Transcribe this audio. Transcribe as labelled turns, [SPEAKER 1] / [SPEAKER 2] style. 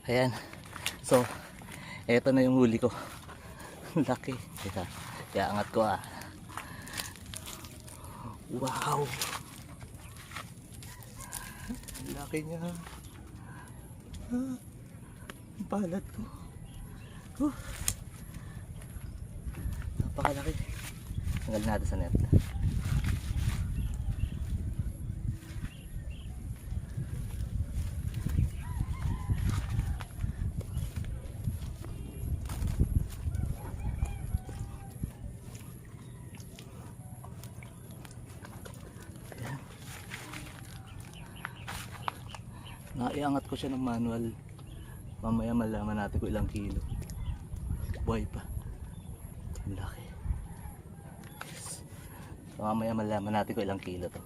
[SPEAKER 1] Ayan. So, eto na yung huli ko. Laki. Teka, iaangat ko ah. Wow! Laki niya. Ah, ang palad ko. Napakalaki. Tanggal natin sa net. Naiangat ko siya ng manual. Mamaya malaman natin kung ilang kilo. Buhay pa. Ang laki. So mamaya malaman natin kung ilang kilo to.